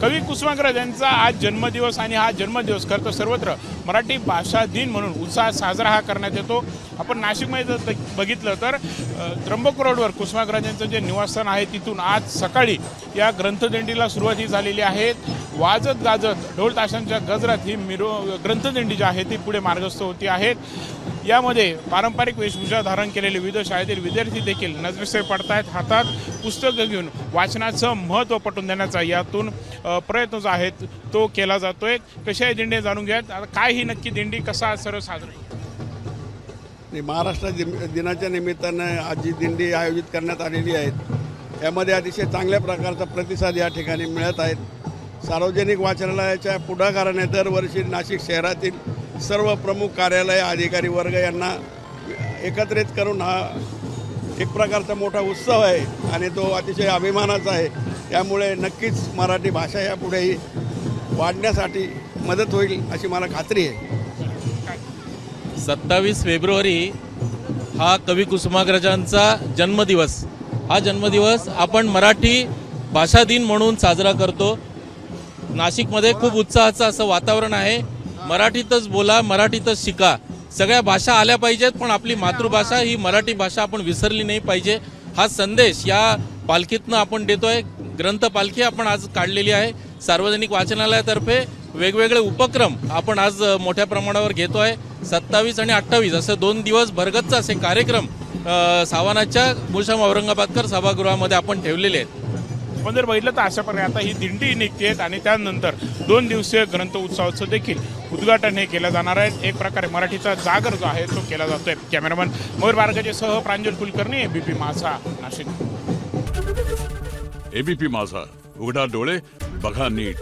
कवी कुसुमाग्रज यांचा आज जन्मदिवस आणि हा जन्मदिवस खरं तर सर्वत्र मराठी भाषा दिन म्हणून उत्साहात साजरा हा करण्यात येतो। आपण नाशिकमध्ये जर बघितलं तर त्र्यंबक रोडवर कुसुमाग्रज यांचं जे निवासस्थान आहे तिथून आज सकाळी या ग्रंथदिंडीला सुरुवात झालेली आहे। वाजत गाजत ढोल ताशांच्या गजरात ही ग्रंथदिंडी जी आहे ती पुढे मार्गस्थ होती आहे। यामध्ये पारंपरिक वेशभूषा धारण केलेले विविध शाळेतील विद्यार्थी देखील नजरेसे पडतायत। हातात पुस्तकं घेऊन वाचनाचं महत्त्व पटवून देण्याचा यातून प्रयत्न जो आहे तो केला जातोय। कशा आहे दिंडी जाणून घ्या, काय ही नक्की दिंडी कसा सर्व साजरा। महाराष्ट्र दिनाच्या निमित्तानं आज जी दिंडी आयोजित करण्यात आलेली आहे यामध्ये अतिशय चांगल्या प्रकारचा प्रतिसाद या ठिकाणी मिळत आहे। सार्वजनिक वाचनालयाच्या पुढाकाराने दरवर्षी नाशिक शहरातील सर्व प्रमुख कार्यालय अधिकारी वर्ग यांना एकत्रित करून हा एक प्रकारचा मोठा उत्सव आहे आणि तो अतिशय अभिमानाचा आहे। त्यामुळे नक्कीच मराठी भाषा यापुढेही वाढण्यासाठी मदत होईल अशी मला खात्री आहे। 27 फेब्रुवारी हा कवी कुसुमाग्रजांचा जन्मदिवस। हा जन्मदिवस आपण मराठी भाषा दिन म्हणून साजरा करतो। नाशिकमध्ये खूप उत्साहाचं असं वातावरण आहे। मराठीतच बोला, मराठीतच शिका। सगळ्या भाषा आल्या पाहिजेत, पण आपली मातृभाषा ही मराठी भाषा आपण विसरली नाही पाहिजे। हा संदेश या पालखीतनं आपण देतोय। ग्रंथ पालखी आपण आज काढलेली आहे। सार्वजनिक वाचनालयातर्फे वेगवेगळे उपक्रम आपण आज मोठ्या प्रमाणावर घेतोय। 27 आणि 28 असं 2 दिवस भरगच्च असे कार्यक्रम सावनाच्या मुळशाम औरंगाबादकर सभागृहामध्ये आपण ठेवलेले आहेत। पण जर बघितलं तर अशा प्रकारे आता ही दिंडी निघते आणि त्यानंतर 2 दिवसीय ग्रंथ उत्सवाचं देखील उद्घाटन हे केलं जाणार आहे। एक प्रकारे मराठीचा जागर जो आहे तो केला जातोय। कॅमेरामन मयूर बारकाचे सह प्रांजल कुलकर्णी, एबीपी माझा, नाशिक। एबीपी माझा, उघडा डोळे बघा नीट।